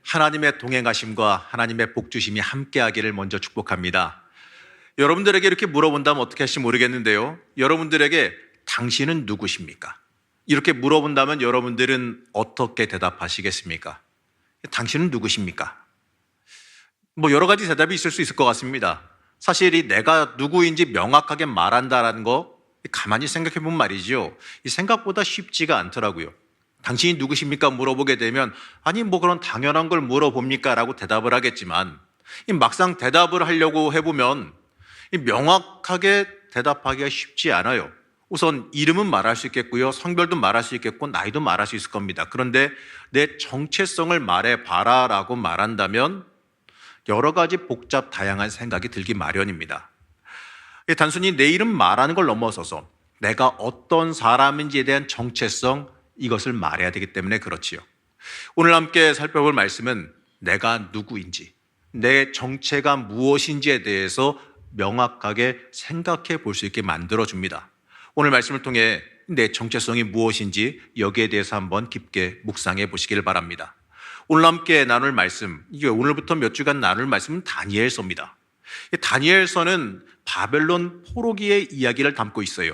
하나님의 동행하심과 하나님의 복주심이 함께하기를 먼저 축복합니다. 여러분들에게 이렇게 물어본다면 어떻게 하실지 모르겠는데요. 여러분들에게 당신은 누구십니까? 이렇게 물어본다면 여러분들은 어떻게 대답하시겠습니까? 당신은 누구십니까? 여러 가지 대답이 있을 수 있을 것 같습니다. 사실 이 내가 누구인지 명확하게 말한다라는 거 가만히 생각해 보면 말이죠. 이 생각보다 쉽지가 않더라고요. 당신이 누구십니까? 물어보게 되면 아니 그런 당연한 걸 물어봅니까? 라고 대답을 하겠지만 막상 대답을 하려고 해보면 명확하게 대답하기가 쉽지 않아요. 우선 이름은 말할 수 있겠고요. 성별도 말할 수 있겠고 나이도 말할 수 있을 겁니다. 그런데 내 정체성을 말해봐라 라고 말한다면 여러 가지 복잡 다양한 생각이 들기 마련입니다. 단순히 내 이름 말하는 걸 넘어서서 내가 어떤 사람인지에 대한 정체성, 이것을 말해야 되기 때문에 그렇지요. 오늘 함께 살펴볼 말씀은 내가 누구인지, 내 정체가 무엇인지에 대해서 명확하게 생각해 볼 수 있게 만들어줍니다. 오늘 말씀을 통해 내 정체성이 무엇인지 여기에 대해서 한번 깊게 묵상해 보시길 바랍니다. 오늘 함께 나눌 말씀, 이게 오늘부터 몇 주간 나눌 말씀은 다니엘서입니다. 다니엘서는 바벨론 포로기의 이야기를 담고 있어요.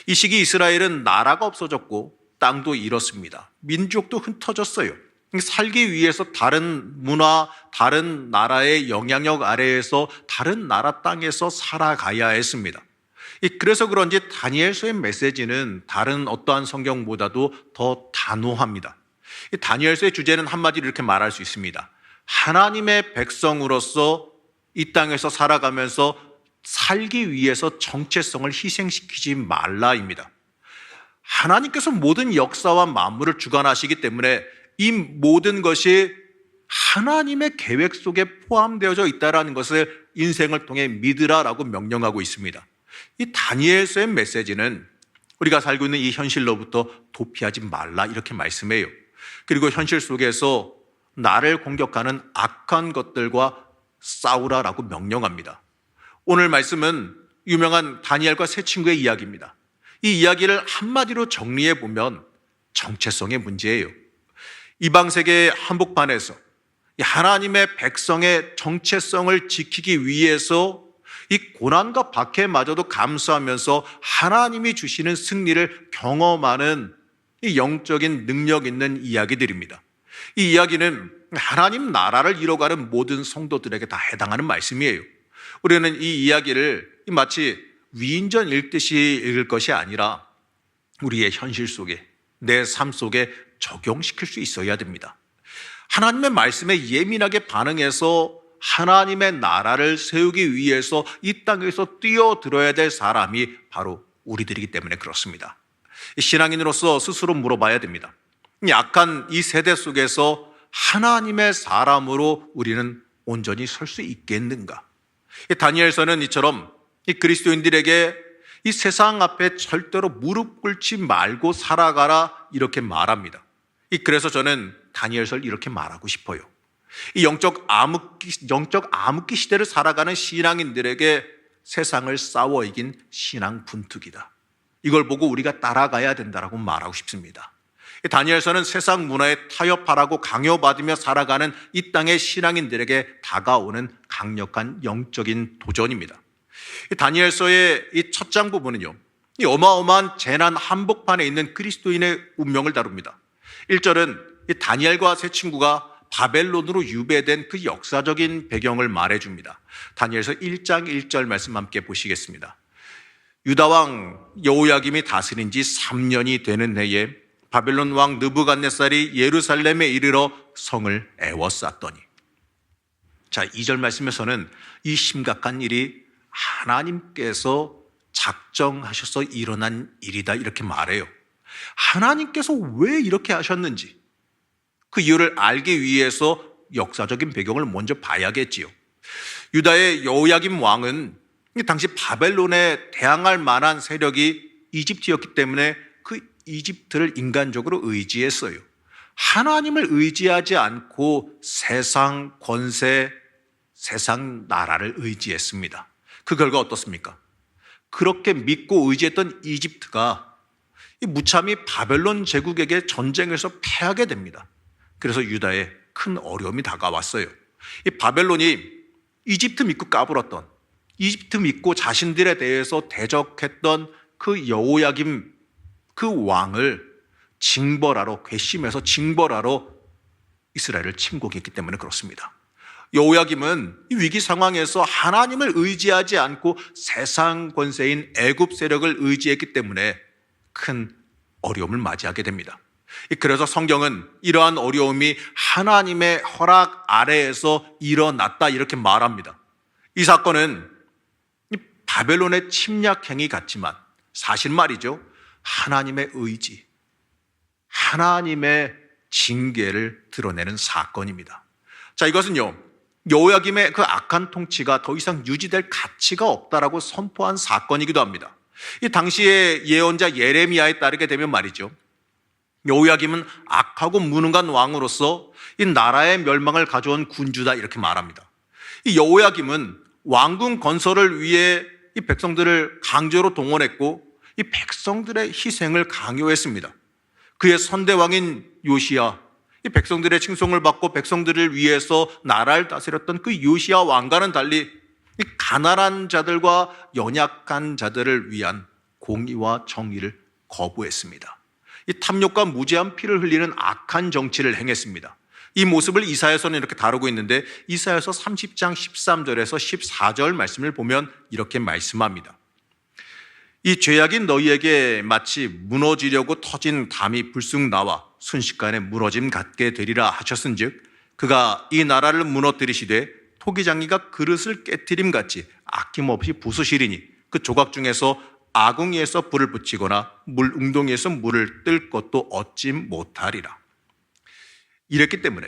이 시기 이스라엘은 나라가 없어졌고 땅도 잃었습니다. 민족도 흩어졌어요. 살기 위해서 다른 문화, 다른 나라의 영향력 아래에서 다른 나라 땅에서 살아가야 했습니다. 그래서 그런지 다니엘서의 메시지는 다른 어떠한 성경보다도 더 단호합니다. 다니엘서의 주제는 한마디로 이렇게 말할 수 있습니다. 하나님의 백성으로서 이 땅에서 살아가면서 살기 위해서 정체성을 희생시키지 말라입니다. 하나님께서 모든 역사와 만물을 주관하시기 때문에 이 모든 것이 하나님의 계획 속에 포함되어져 있다는 것을 인생을 통해 믿으라라고 명령하고 있습니다. 이 다니엘서의 메시지는 우리가 살고 있는 이 현실로부터 도피하지 말라 이렇게 말씀해요. 그리고 현실 속에서 나를 공격하는 악한 것들과 싸우라라고 명령합니다. 오늘 말씀은 유명한 다니엘과 세 친구의 이야기입니다. 이 이야기를 한마디로 정리해 보면 정체성의 문제예요. 이방 세계의 한복판에서 하나님의 백성의 정체성을 지키기 위해서 이 고난과 박해마저도 감수하면서 하나님이 주시는 승리를 경험하는 이 영적인 능력 있는 이야기들입니다. 이 이야기는 하나님 나라를 이뤄가는 모든 성도들에게 다 해당하는 말씀이에요. 우리는 이 이야기를 마치 위인전 읽듯이 읽을 것이 아니라 우리의 현실 속에, 내 삶 속에 적용시킬 수 있어야 됩니다. 하나님의 말씀에 예민하게 반응해서 하나님의 나라를 세우기 위해서 이 땅에서 뛰어들어야 될 사람이 바로 우리들이기 때문에 그렇습니다. 신앙인으로서 스스로 물어봐야 됩니다. 약한 이 세대 속에서 하나님의 사람으로 우리는 온전히 설 수 있겠는가? 다니엘서는 이처럼 이 그리스도인들에게 이 세상 앞에 절대로 무릎 꿇지 말고 살아가라 이렇게 말합니다. 그래서 저는 다니엘서를 이렇게 말하고 싶어요. 이 영적 암흑기 시대를 살아가는 신앙인들에게 세상을 싸워 이긴 신앙 분투기다. 이걸 보고 우리가 따라가야 된다라고 말하고 싶습니다. 다니엘서는 세상 문화에 타협하라고 강요받으며 살아가는 이 땅의 신앙인들에게 다가오는 강력한 영적인 도전입니다. 다니엘서의 이 첫 장 부분은요, 이 어마어마한 재난 한복판에 있는 그리스도인의 운명을 다룹니다. 1절은 이 다니엘과 세 친구가 바벨론으로 유배된 그 역사적인 배경을 말해줍니다. 다니엘서 1장 1절 말씀 함께 보시겠습니다. 유다왕 여호야김이 다스린 지 3년이 되는 해에 바벨론 왕 느부갓네살이 예루살렘에 이르러 성을 에워쌌더니, 자, 2절 말씀에서는 이 심각한 일이 하나님께서 작정하셔서 일어난 일이다 이렇게 말해요. 하나님께서 왜 이렇게 하셨는지 그 이유를 알기 위해서 역사적인 배경을 먼저 봐야겠지요. 유다의 여호야김 왕은 당시 바벨론에 대항할 만한 세력이 이집트였기 때문에 그 이집트를 인간적으로 의지했어요. 하나님을 의지하지 않고 세상 권세, 세상 나라를 의지했습니다. 그 결과 어떻습니까? 그렇게 믿고 의지했던 이집트가 무참히 바벨론 제국에게 전쟁에서 패하게 됩니다. 그래서 유다에 큰 어려움이 다가왔어요. 이 바벨론이 이집트 믿고 까불었던, 이집트 믿고 자신들에 대해서 대적했던 그 여호야김 그 왕을 징벌하러, 괘씸해서 징벌하러 이스라엘을 침공했기 때문에 그렇습니다. 여호야김은 이 위기 상황에서 하나님을 의지하지 않고 세상 권세인 애굽 세력을 의지했기 때문에 큰 어려움을 맞이하게 됩니다. 그래서 성경은 이러한 어려움이 하나님의 허락 아래에서 일어났다 이렇게 말합니다. 이 사건은 바벨론의 침략 행위 같지만 사실 말이죠, 하나님의 의지, 하나님의 징계를 드러내는 사건입니다. 자, 이것은요, 여호야김의 그 악한 통치가 더 이상 유지될 가치가 없다라고 선포한 사건이기도 합니다. 이 당시의 예언자 예레미야에 따르게 되면 말이죠, 여호야김은 악하고 무능한 왕으로서 이 나라의 멸망을 가져온 군주다 이렇게 말합니다. 이 여호야김은 왕궁 건설을 위해 이 백성들을 강제로 동원했고 이 백성들의 희생을 강요했습니다. 그의 선대왕인 요시야, 이 백성들의 칭송을 받고 백성들을 위해서 나라를 다스렸던 그 요시야 왕과는 달리 이 가난한 자들과 연약한 자들을 위한 공의와 정의를 거부했습니다. 이 탐욕과 무죄한 피를 흘리는 악한 정치를 행했습니다. 이 모습을 이사야서는 이렇게 다루고 있는데 이사야서 30장 13절에서 14절 말씀을 보면 이렇게 말씀합니다. 이 죄악인 너희에게 마치 무너지려고 터진 담이 불쑥 나와 순식간에 무너짐 같게 되리라 하셨은즉 그가 이 나라를 무너뜨리시되 토기장이가 그릇을 깨트림 같이 아낌없이 부수시리니 그 조각 중에서 아궁이에서 불을 붙이거나 물 웅덩이에서 물을 뜰 것도 얻지 못하리라. 이랬기 때문에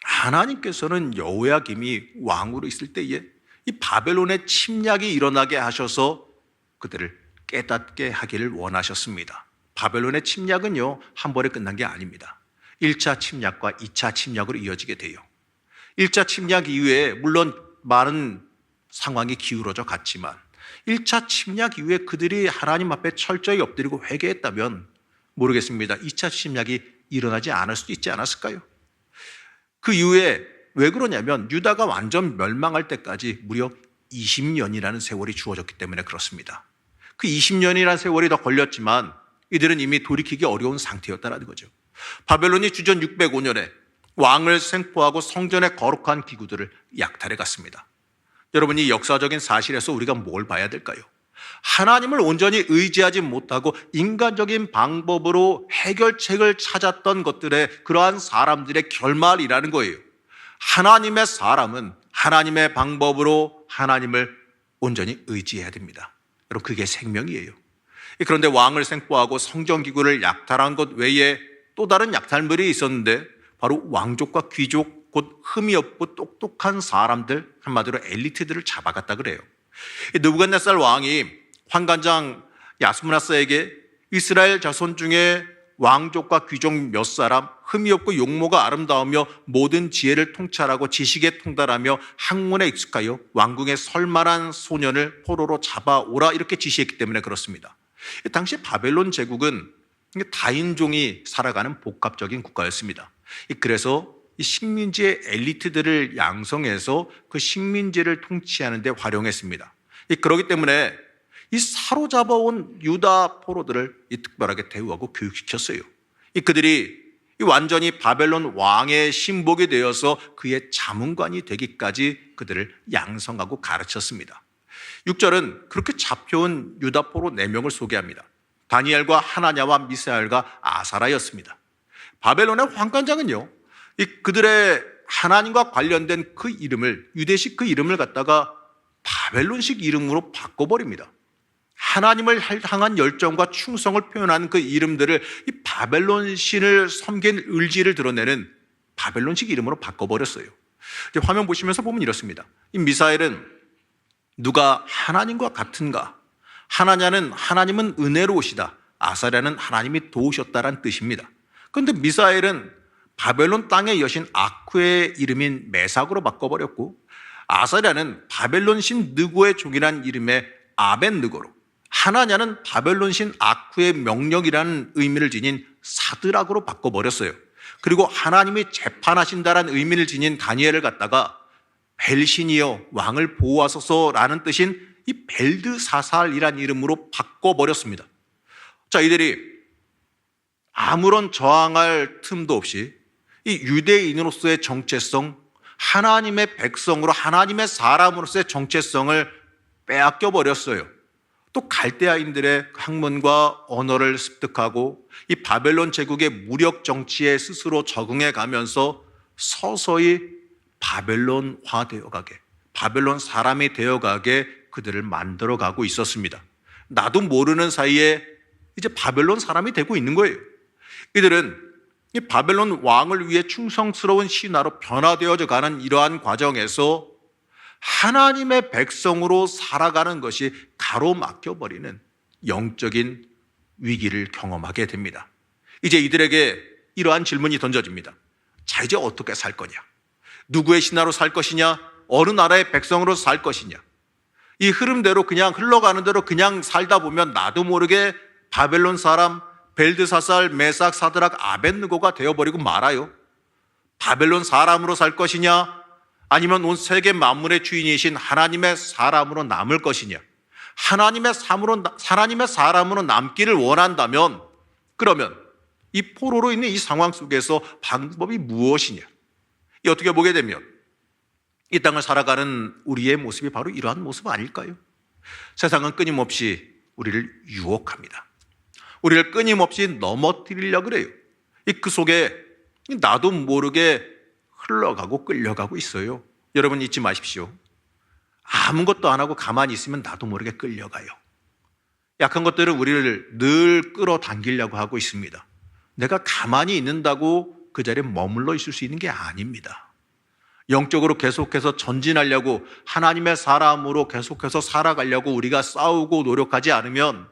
하나님께서는 여호야김이 왕으로 있을 때에 이 바벨론의 침략이 일어나게 하셔서 그들을 깨닫게 하기를 원하셨습니다. 바벨론의 침략은요, 한 번에 끝난 게 아닙니다. 1차 침략과 2차 침략으로 이어지게 돼요. 1차 침략 이후에 물론 많은 상황이 기울어져 갔지만 1차 침략 이후에 그들이 하나님 앞에 철저히 엎드리고 회개했다면 모르겠습니다. 2차 침략이 일어나지 않을 수도 있지 않았을까요? 그 이후에 왜 그러냐면 유다가 완전 멸망할 때까지 무려 20년이라는 세월이 주어졌기 때문에 그렇습니다. 그 20년이라는 세월이 더 걸렸지만 이들은 이미 돌이키기 어려운 상태였다는 거죠. 바벨론이 주전 605년에 왕을 생포하고 성전의 거룩한 기구들을 약탈해 갔습니다. 여러분, 이 역사적인 사실에서 우리가 뭘 봐야 될까요? 하나님을 온전히 의지하지 못하고 인간적인 방법으로 해결책을 찾았던 것들의 그러한 사람들의 결말이라는 거예요. 하나님의 사람은 하나님의 방법으로 하나님을 온전히 의지해야 됩니다. 여러분, 그게 생명이에요. 그런데 왕을 생포하고 성전기구를 약탈한 것 외에 또 다른 약탈물이 있었는데 바로 왕족과 귀족, 곧 흠이 없고 똑똑한 사람들, 한마디로 엘리트들을 잡아갔다 그래요. 느부갓네살 왕이 환관장 야스무나스에게 이스라엘 자손 중에 왕족과 귀족 몇 사람, 흠이 없고 용모가 아름다우며 모든 지혜를 통찰하고 지식에 통달하며 학문에 익숙하여 왕궁에 설만한 소년을 포로로 잡아오라 이렇게 지시했기 때문에 그렇습니다. 당시 바벨론 제국은 다인종이 살아가는 복합적인 국가였습니다. 그래서 이 식민지의 엘리트들을 양성해서 그 식민지를 통치하는 데 활용했습니다. 그렇기 때문에 이 사로잡아온 유다 포로들을 특별하게 대우하고 교육시켰어요. 그들이 완전히 바벨론 왕의 신복이 되어서 그의 자문관이 되기까지 그들을 양성하고 가르쳤습니다. 6절은 그렇게 잡혀온 유다 포로 4명을 소개합니다. 다니엘과 하나냐와 미사엘과 아사라였습니다. 바벨론의 환관장은요, 그들의 하나님과 관련된 그 이름을, 유대식 그 이름을 갖다가 바벨론식 이름으로 바꿔버립니다. 하나님을 향한 열정과 충성을 표현하는 그 이름들을 이 바벨론 신을 섬긴 의지를 드러내는 바벨론식 이름으로 바꿔버렸어요. 화면 보시면서 보면 이렇습니다. 이 미사엘은 누가 하나님과 같은가? 하나냐는 하나님은 은혜로우시다. 아사랴는 하나님이 도우셨다란 뜻입니다. 그런데 미사엘은 바벨론 땅의 여신 아쿠의 이름인 메삭으로 바꿔버렸고, 아사랴는 바벨론 신 느고의 종이란 이름의 아벤느고로, 하나냐는 바벨론 신 아쿠의 명령이라는 의미를 지닌 사드락으로 바꿔버렸어요. 그리고 하나님이 재판하신다라는 의미를 지닌 다니엘을 갖다가 벨신이여 왕을 보호하소서라는 뜻인 이 벨드사살이란 이름으로 바꿔버렸습니다. 자, 이들이 아무런 저항할 틈도 없이 이 유대인으로서의 정체성, 하나님의 백성으로 하나님의 사람으로서의 정체성을 빼앗겨 버렸어요. 또 갈대아인들의 학문과 언어를 습득하고 이 바벨론 제국의 무력 정치에 스스로 적응해 가면서 서서히 바벨론화 되어가게, 바벨론 사람이 되어가게 그들을 만들어가고 있었습니다. 나도 모르는 사이에 이제 바벨론 사람이 되고 있는 거예요. 이들은 이 바벨론 왕을 위해 충성스러운 신하로 변화되어져 가는 이러한 과정에서 하나님의 백성으로 살아가는 것이 가로막혀버리는 영적인 위기를 경험하게 됩니다. 이제 이들에게 이러한 질문이 던져집니다. 자, 이제 어떻게 살 거냐? 누구의 신하로 살 것이냐? 어느 나라의 백성으로 살 것이냐? 이 흐름대로 그냥 흘러가는 대로 그냥 살다 보면 나도 모르게 바벨론 사람 벨드사살, 메삭, 사드락, 아벳느고가 되어버리고 말아요. 바벨론 사람으로 살 것이냐? 아니면 온 세계 만물의 주인이신 하나님의 사람으로 남을 것이냐? 하나님의 사람으로 남기를 원한다면 그러면 이 포로로 있는 이 상황 속에서 방법이 무엇이냐? 어떻게 보게 되면 이 땅을 살아가는 우리의 모습이 바로 이러한 모습 아닐까요? 세상은 끊임없이 우리를 유혹합니다. 우리를 끊임없이 넘어뜨리려고 그래요. 그 속에 나도 모르게 흘러가고 끌려가고 있어요. 여러분 잊지 마십시오. 아무것도 안 하고 가만히 있으면 나도 모르게 끌려가요. 약한 것들은 우리를 늘 끌어당기려고 하고 있습니다. 내가 가만히 있는다고 그 자리에 머물러 있을 수 있는 게 아닙니다. 영적으로 계속해서 전진하려고 하나님의 사람으로 계속해서 살아가려고 우리가 싸우고 노력하지 않으면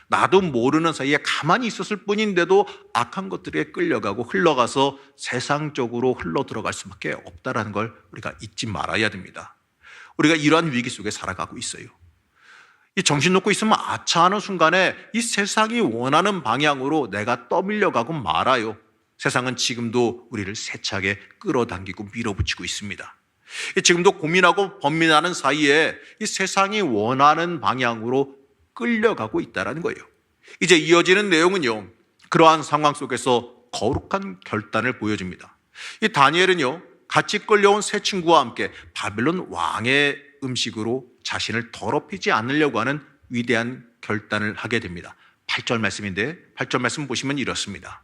나도 모르는 사이에 가만히 있었을 뿐인데도 악한 것들에 끌려가고 흘러가서 세상적으로 흘러 들어갈 수밖에 없다는 걸 우리가 잊지 말아야 됩니다. 우리가 이러한 위기 속에 살아가고 있어요. 이 정신 놓고 있으면 아차하는 순간에 이 세상이 원하는 방향으로 내가 떠밀려가고 말아요. 세상은 지금도 우리를 세차게 끌어당기고 밀어붙이고 있습니다. 지금도 고민하고 번민하는 사이에 이 세상이 원하는 방향으로 끌려가고 있다는 거예요. 이제 이어지는 내용은요, 그러한 상황 속에서 거룩한 결단을 보여줍니다. 이 다니엘은요, 같이 끌려온 세 친구와 함께 바벨론 왕의 음식으로 자신을 더럽히지 않으려고 하는 위대한 결단을 하게 됩니다. 8절 말씀인데 8절 말씀 보시면 이렇습니다.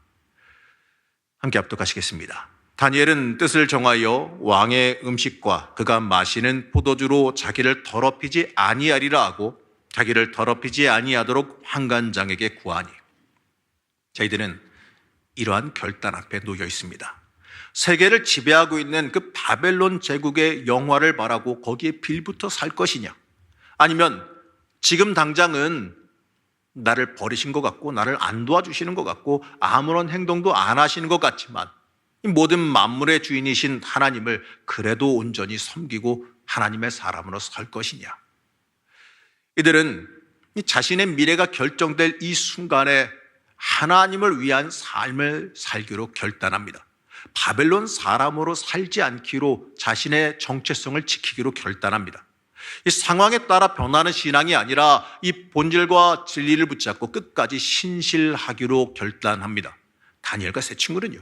함께 합독하시겠습니다. 다니엘은 뜻을 정하여 왕의 음식과 그가 마시는 포도주로 자기를 더럽히지 아니하리라 하고 자기를 더럽히지 아니하도록 환관장에게 구하니. 저희들은 이러한 결단 앞에 놓여 있습니다. 세계를 지배하고 있는 그 바벨론 제국의 영화를 바라고 거기에 빌붙어 살 것이냐, 아니면 지금 당장은 나를 버리신 것 같고 나를 안 도와주시는 것 같고 아무런 행동도 안 하시는 것 같지만 모든 만물의 주인이신 하나님을 그래도 온전히 섬기고 하나님의 사람으로 살 것이냐. 이들은 자신의 미래가 결정될 이 순간에 하나님을 위한 삶을 살기로 결단합니다. 바벨론 사람으로 살지 않기로 자신의 정체성을 지키기로 결단합니다. 이 상황에 따라 변하는 신앙이 아니라 이 본질과 진리를 붙잡고 끝까지 신실하기로 결단합니다. 다니엘과 세 친구는요,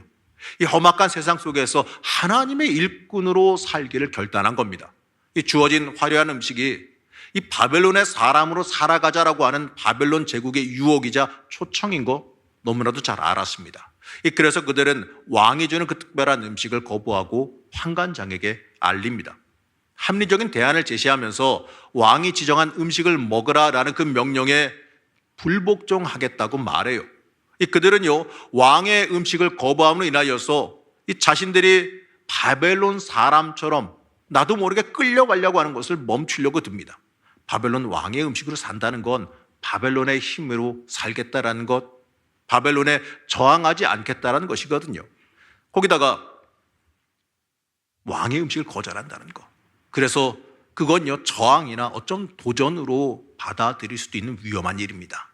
이 험악한 세상 속에서 하나님의 일꾼으로 살기를 결단한 겁니다. 이 주어진 화려한 음식이 이 바벨론의 사람으로 살아가자라고 하는 바벨론 제국의 유혹이자 초청인 거 너무나도 잘 알았습니다. 그래서 그들은 왕이 주는 그 특별한 음식을 거부하고 환관장에게 알립니다. 합리적인 대안을 제시하면서 왕이 지정한 음식을 먹으라라는 그 명령에 불복종하겠다고 말해요. 그들은요, 왕의 음식을 거부함으로 인하여서 이 자신들이 바벨론 사람처럼 나도 모르게 끌려가려고 하는 것을 멈추려고 듭니다. 바벨론 왕의 음식으로 산다는 건 바벨론의 힘으로 살겠다라는 것, 바벨론에 저항하지 않겠다라는 것이거든요. 거기다가 왕의 음식을 거절한다는 것. 그래서 그건요, 저항이나 어떤 도전으로 받아들일 수도 있는 위험한 일입니다.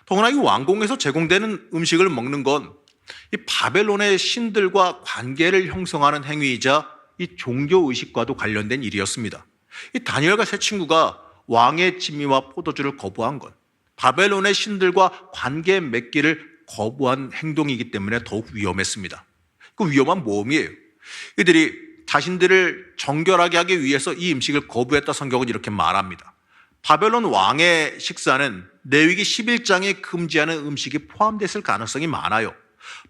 더구나 이 왕궁에서 제공되는 음식을 먹는 건 이 바벨론의 신들과 관계를 형성하는 행위이자 이 종교 의식과도 관련된 일이었습니다. 이 다니엘과 세 친구가 왕의 진미와 포도주를 거부한 것, 바벨론의 신들과 관계 맺기를 거부한 행동이기 때문에 더욱 위험했습니다. 그 위험한 모험이에요. 이들이 자신들을 정결하게 하기 위해서 이 음식을 거부했다 성경은 이렇게 말합니다. 바벨론 왕의 식사는 레위기 11장에 금지하는 음식이 포함됐을 가능성이 많아요.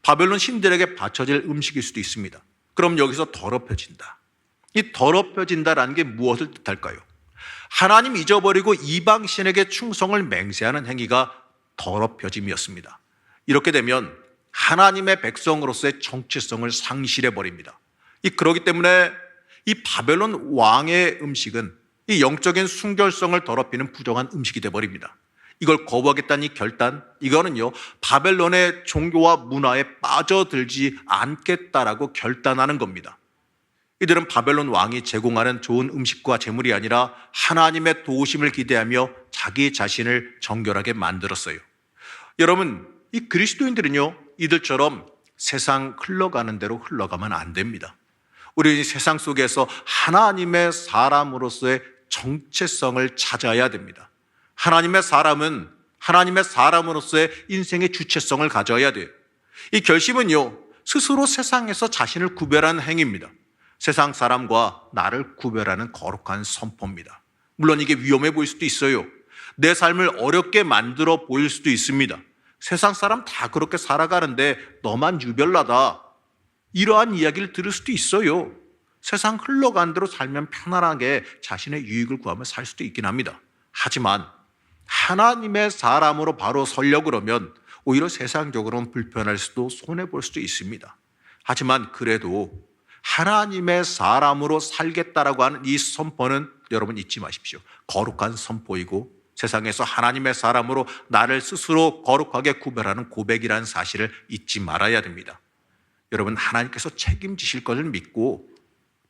바벨론 신들에게 바쳐질 음식일 수도 있습니다. 그럼 여기서 더럽혀진다. 이 더럽혀진다라는 게 무엇을 뜻할까요? 하나님 잊어버리고 이방 신에게 충성을 맹세하는 행위가 더럽혀짐이었습니다. 이렇게 되면 하나님의 백성으로서의 정체성을 상실해 버립니다. 그렇기 때문에 이 바벨론 왕의 음식은 이 영적인 순결성을 더럽히는 부정한 음식이 되어 버립니다. 이걸 거부하겠다는 이 결단, 이거는요 바벨론의 종교와 문화에 빠져들지 않겠다라고 결단하는 겁니다. 이들은 바벨론 왕이 제공하는 좋은 음식과 재물이 아니라 하나님의 도우심을 기대하며 자기 자신을 정결하게 만들었어요. 여러분, 이 그리스도인들은요 이들처럼 세상 흘러가는 대로 흘러가면 안 됩니다. 우리는 세상 속에서 하나님의 사람으로서의 정체성을 찾아야 됩니다. 하나님의 사람은 하나님의 사람으로서의 인생의 주체성을 가져야 돼요. 이 결심은요 스스로 세상에서 자신을 구별하는 행위입니다. 세상 사람과 나를 구별하는 거룩한 선포입니다. 물론 이게 위험해 보일 수도 있어요. 내 삶을 어렵게 만들어 보일 수도 있습니다. 세상 사람 다 그렇게 살아가는데 너만 유별나다, 이러한 이야기를 들을 수도 있어요. 세상 흘러간 대로 살면 편안하게 자신의 유익을 구하며 살 수도 있긴 합니다. 하지만 하나님의 사람으로 바로 서려고 그러면 오히려 세상적으로는 불편할 수도 손해볼 수도 있습니다. 하지만 그래도 하나님의 사람으로 살겠다라고 하는 이 선포는 여러분 잊지 마십시오. 거룩한 선포이고 세상에서 하나님의 사람으로 나를 스스로 거룩하게 구별하는 고백이라는 사실을 잊지 말아야 됩니다. 여러분, 하나님께서 책임지실 것을 믿고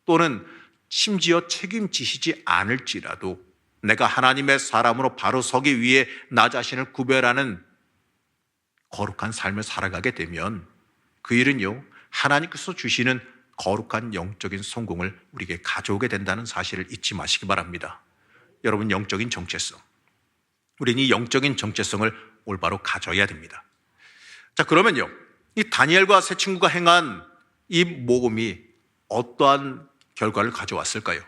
또는 심지어 책임지시지 않을지라도 내가 하나님의 사람으로 바로 서기 위해 나 자신을 구별하는 거룩한 삶을 살아가게 되면 그 일은요 하나님께서 주시는 거룩한 영적인 성공을 우리에게 가져오게 된다는 사실을 잊지 마시기 바랍니다. 여러분, 영적인 정체성, 우리는 이 영적인 정체성을 올바로 가져야 됩니다. 자, 그러면요 이 다니엘과 세 친구가 행한 이 모험이 어떠한 결과를 가져왔을까요?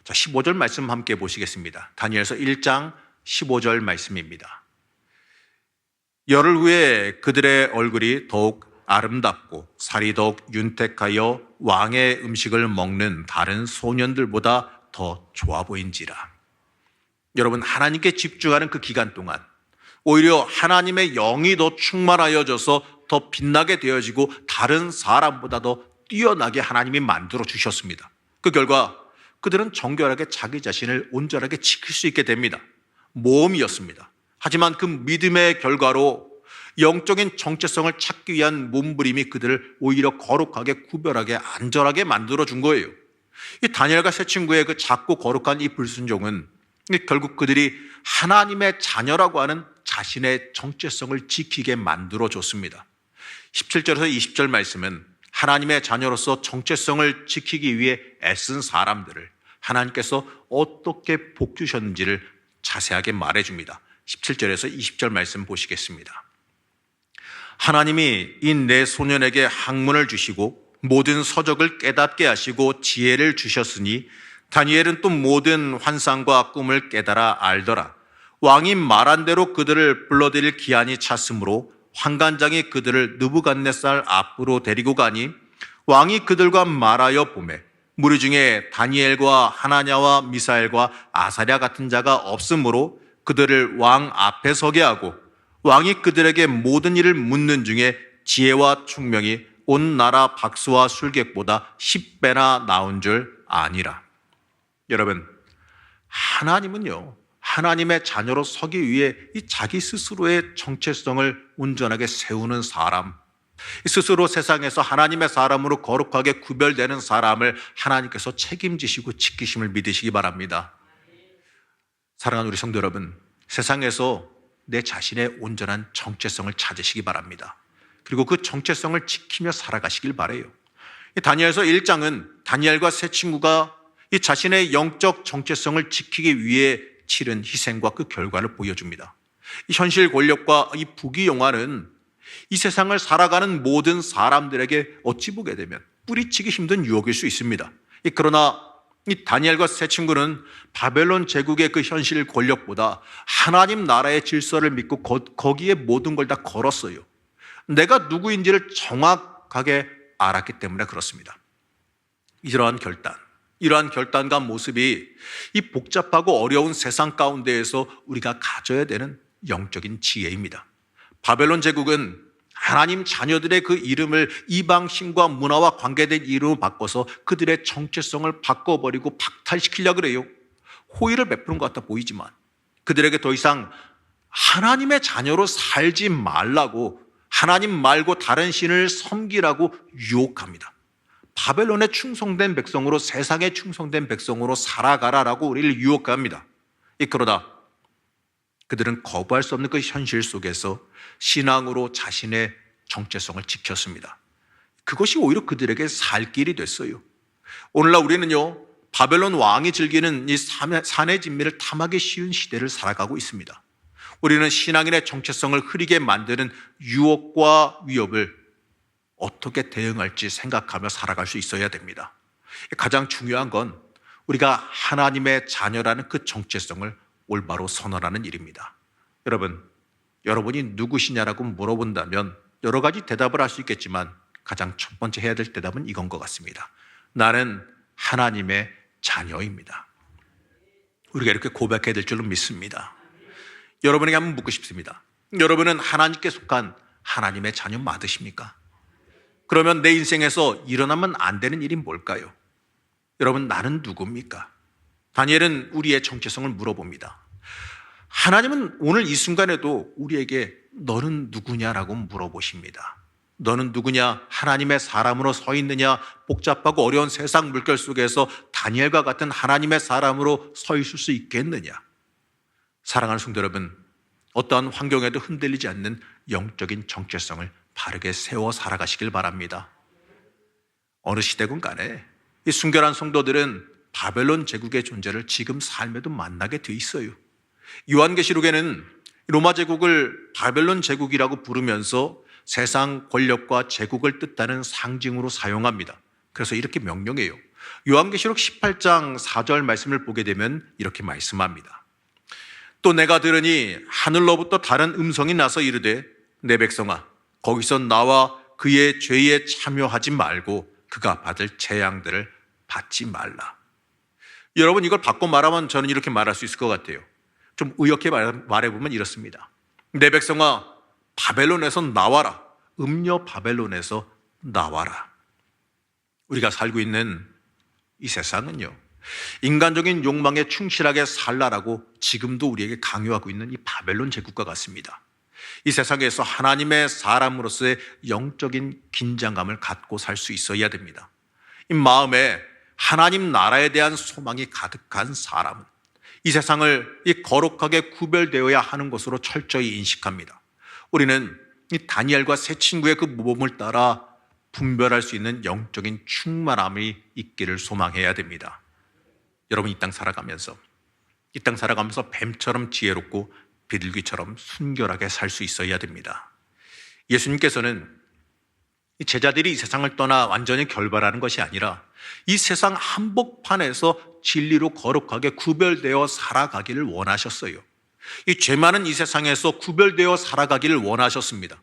자, 15절 말씀 함께 보시겠습니다. 다니엘서 1장 15절 말씀입니다. 열흘 후에 그들의 얼굴이 더욱 아름답고 살이 더욱 윤택하여 왕의 음식을 먹는 다른 소년들보다 더 좋아 보인지라. 여러분, 하나님께 집중하는 그 기간 동안 오히려 하나님의 영이 더 충만하여져서 더 빛나게 되어지고 다른 사람보다 더 뛰어나게 하나님이 만들어 주셨습니다. 그 결과 그들은 정결하게 자기 자신을 온전하게 지킬 수 있게 됩니다. 모험이었습니다. 하지만 그 믿음의 결과로 영적인 정체성을 찾기 위한 몸부림이 그들을 오히려 거룩하게 구별하게 안전하게 만들어준 거예요. 이 다니엘과 세 친구의 그 작고 거룩한 이 불순종은 결국 그들이 하나님의 자녀라고 하는 자신의 정체성을 지키게 만들어줬습니다. 17절에서 20절 말씀은 하나님의 자녀로서 정체성을 지키기 위해 애쓴 사람들을 하나님께서 어떻게 복 주셨는지를 자세하게 말해줍니다. 17절에서 20절 말씀 보시겠습니다. 하나님이 이 네 소년에게 학문을 주시고 모든 서적을 깨닫게 하시고 지혜를 주셨으니 다니엘은 또 모든 환상과 꿈을 깨달아 알더라. 왕이 말한 대로 그들을 불러들일 기한이 찼으므로 환관장이 그들을 느부갓네살 앞으로 데리고 가니 왕이 그들과 말하여 보매 무리 중에 다니엘과 하나냐와 미사엘과 아사랴 같은 자가 없으므로 그들을 왕 앞에 서게 하고 왕이 그들에게 모든 일을 묻는 중에 지혜와 총명이 온 나라 박수와 술객보다 10배나 나온 줄 아니라. 여러분, 하나님은요 하나님의 자녀로 서기 위해 이 자기 스스로의 정체성을 온전하게 세우는 사람, 스스로 세상에서 하나님의 사람으로 거룩하게 구별되는 사람을 하나님께서 책임지시고 지키심을 믿으시기 바랍니다. 사랑하는 우리 성도 여러분, 세상에서 내 자신의 온전한 정체성을 찾으시기 바랍니다. 그리고 그 정체성을 지키며 살아가시길 바라요. 다니엘서 1장은 다니엘과 세 친구가 이 자신의 영적 정체성을 지키기 위해 치른 희생과 그 결과를 보여줍니다. 이 현실 권력과 이 부귀영화는 이 세상을 살아가는 모든 사람들에게 어찌 보게 되면 뿌리치기 힘든 유혹일 수 있습니다. 그러나 이 다니엘과 세 친구는 바벨론 제국의 그 현실 권력보다 하나님 나라의 질서를 믿고 거기에 모든 걸 다 걸었어요. 내가 누구인지를 정확하게 알았기 때문에 그렇습니다. 이러한 결단과 모습이 이 복잡하고 어려운 세상 가운데에서 우리가 가져야 되는 영적인 지혜입니다. 바벨론 제국은 하나님 자녀들의 그 이름을 이방신과 문화와 관계된 이름으로 바꿔서 그들의 정체성을 바꿔버리고 박탈시키려고 그래요. 호의를 베푸는 것 같아 보이지만 그들에게 더 이상 하나님의 자녀로 살지 말라고, 하나님 말고 다른 신을 섬기라고 유혹합니다. 바벨론에 충성된 백성으로, 세상에 충성된 백성으로 살아가라라고 우리를 유혹합니다. 그러다 그들은 거부할 수 없는 그 현실 속에서 신앙으로 자신의 정체성을 지켰습니다. 그것이 오히려 그들에게 살 길이 됐어요. 오늘날 우리는요, 바벨론 왕이 즐기는 이 산의 진미를 탐하기 쉬운 시대를 살아가고 있습니다. 우리는 신앙인의 정체성을 흐리게 만드는 유혹과 위협을 어떻게 대응할지 생각하며 살아갈 수 있어야 됩니다. 가장 중요한 건 우리가 하나님의 자녀라는 그 정체성을 올바로 선언하는 일입니다. 여러분이 누구시냐라고 물어본다면 여러 가지 대답을 할 수 있겠지만 가장 첫 번째 해야 될 대답은 이건 것 같습니다. 나는 하나님의 자녀입니다. 우리가 이렇게 고백해야 될 줄로 믿습니다. 여러분에게 한번 묻고 싶습니다. 여러분은 하나님께 속한 하나님의 자녀 맞으십니까? 그러면 내 인생에서 일어나면 안 되는 일이 뭘까요? 여러분, 나는 누굽니까? 다니엘은 우리의 정체성을 물어봅니다. 하나님은 오늘 이 순간에도 우리에게 너는 누구냐라고 물어보십니다. 너는 누구냐? 하나님의 사람으로 서 있느냐? 복잡하고 어려운 세상 물결 속에서 다니엘과 같은 하나님의 사람으로 서 있을 수 있겠느냐? 사랑하는 성도 여러분, 어떠한 환경에도 흔들리지 않는 영적인 정체성을 바르게 세워 살아가시길 바랍니다. 어느 시대군 간에 이 순결한 성도들은 바벨론 제국의 존재를 지금 삶에도 만나게 돼 있어요. 요한계시록에는 로마 제국을 바벨론 제국이라고 부르면서 세상 권력과 제국을 뜻하는 상징으로 사용합니다. 그래서 이렇게 명령해요. 요한계시록 18장 4절 말씀을 보게 되면 이렇게 말씀합니다. 또 내가 들으니 하늘로부터 다른 음성이 나서 이르되 내 백성아 거기서 나와 그의 죄에 참여하지 말고 그가 받을 재앙들을 받지 말라. 여러분, 이걸 바꿔 말하면 저는 이렇게 말할 수 있을 것 같아요. 좀 의역해 말해보면 이렇습니다. 내 백성아 바벨론에서 나와라. 음녀 바벨론에서 나와라. 우리가 살고 있는 이 세상은요, 인간적인 욕망에 충실하게 살라라고 지금도 우리에게 강요하고 있는 이 바벨론 제국과 같습니다. 이 세상에서 하나님의 사람으로서의 영적인 긴장감을 갖고 살 수 있어야 됩니다. 이 마음에 하나님 나라에 대한 소망이 가득한 사람은 이 세상을 이 거룩하게 구별되어야 하는 것으로 철저히 인식합니다. 우리는 이 다니엘과 세 친구의 그 모범을 따라 분별할 수 있는 영적인 충만함이 있기를 소망해야 됩니다. 여러분, 이 땅 살아가면서 뱀처럼 지혜롭고 비둘기처럼 순결하게 살 수 있어야 됩니다. 예수님께서는 이 제자들이 이 세상을 떠나 완전히 결발하는 것이 아니라 이 세상 한복판에서 진리로 거룩하게 구별되어 살아가기를 원하셨어요. 이 죄 많은 이 세상에서 구별되어 살아가기를 원하셨습니다.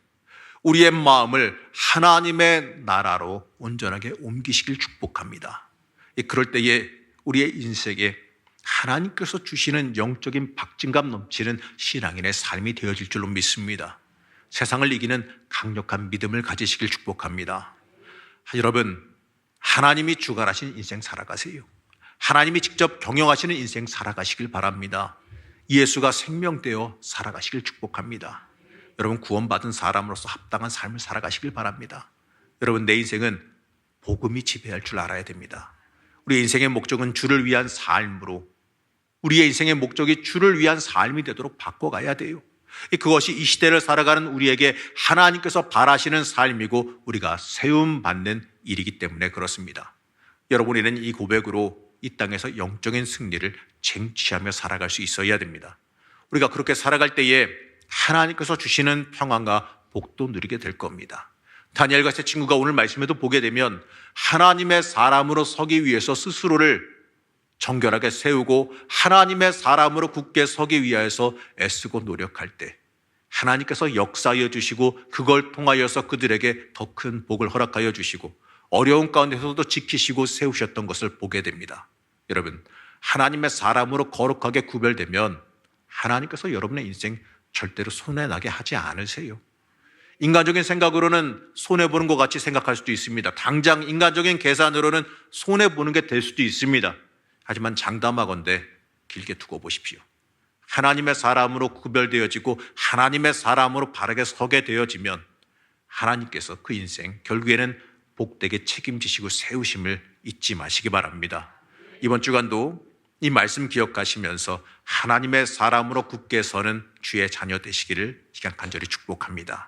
우리의 마음을 하나님의 나라로 온전하게 옮기시길 축복합니다. 그럴 때에 우리의 인생에 하나님께서 주시는 영적인 박진감 넘치는 신앙인의 삶이 되어질 줄로 믿습니다. 세상을 이기는 강력한 믿음을 가지시길 축복합니다. 여러분, 하나님이 주관하시는 인생 살아가세요. 하나님이 직접 경영하시는 인생 살아가시길 바랍니다. 예수가 생명되어 살아가시길 축복합니다. 여러분, 구원받은 사람으로서 합당한 삶을 살아가시길 바랍니다. 여러분, 내 인생은 복음이 지배할 줄 알아야 됩니다. 우리의 인생의 목적은 주를 위한 삶으로, 우리의 인생의 목적이 주를 위한 삶이 되도록 바꿔가야 돼요. 그것이 이 시대를 살아가는 우리에게 하나님께서 바라시는 삶이고 우리가 세움받는 일이기 때문에 그렇습니다. 여러분, 우리는 이 고백으로 이 땅에서 영적인 승리를 쟁취하며 살아갈 수 있어야 됩니다. 우리가 그렇게 살아갈 때에 하나님께서 주시는 평안과 복도 누리게 될 겁니다. 다니엘과 세 친구가 오늘 말씀에도 보게 되면 하나님의 사람으로 서기 위해서 스스로를 정결하게 세우고 하나님의 사람으로 굳게 서기 위하여서 애쓰고 노력할 때 하나님께서 역사하여 주시고 그걸 통하여서 그들에게 더 큰 복을 허락하여 주시고 어려운 가운데서도 지키시고 세우셨던 것을 보게 됩니다. 여러분, 하나님의 사람으로 거룩하게 구별되면 하나님께서 여러분의 인생 절대로 손해나게 하지 않으세요. 인간적인 생각으로는 손해보는 것 같이 생각할 수도 있습니다. 당장 인간적인 계산으로는 손해보는 게 될 수도 있습니다. 하지만 장담하건대 길게 두고 보십시오. 하나님의 사람으로 구별되어지고 하나님의 사람으로 바르게 서게 되어지면 하나님께서 그 인생 결국에는 복되게 책임지시고 세우심을 잊지 마시기 바랍니다. 이번 주간도 이 말씀 기억하시면서 하나님의 사람으로 굳게 서는 주의 자녀 되시기를 시간 간절히 축복합니다.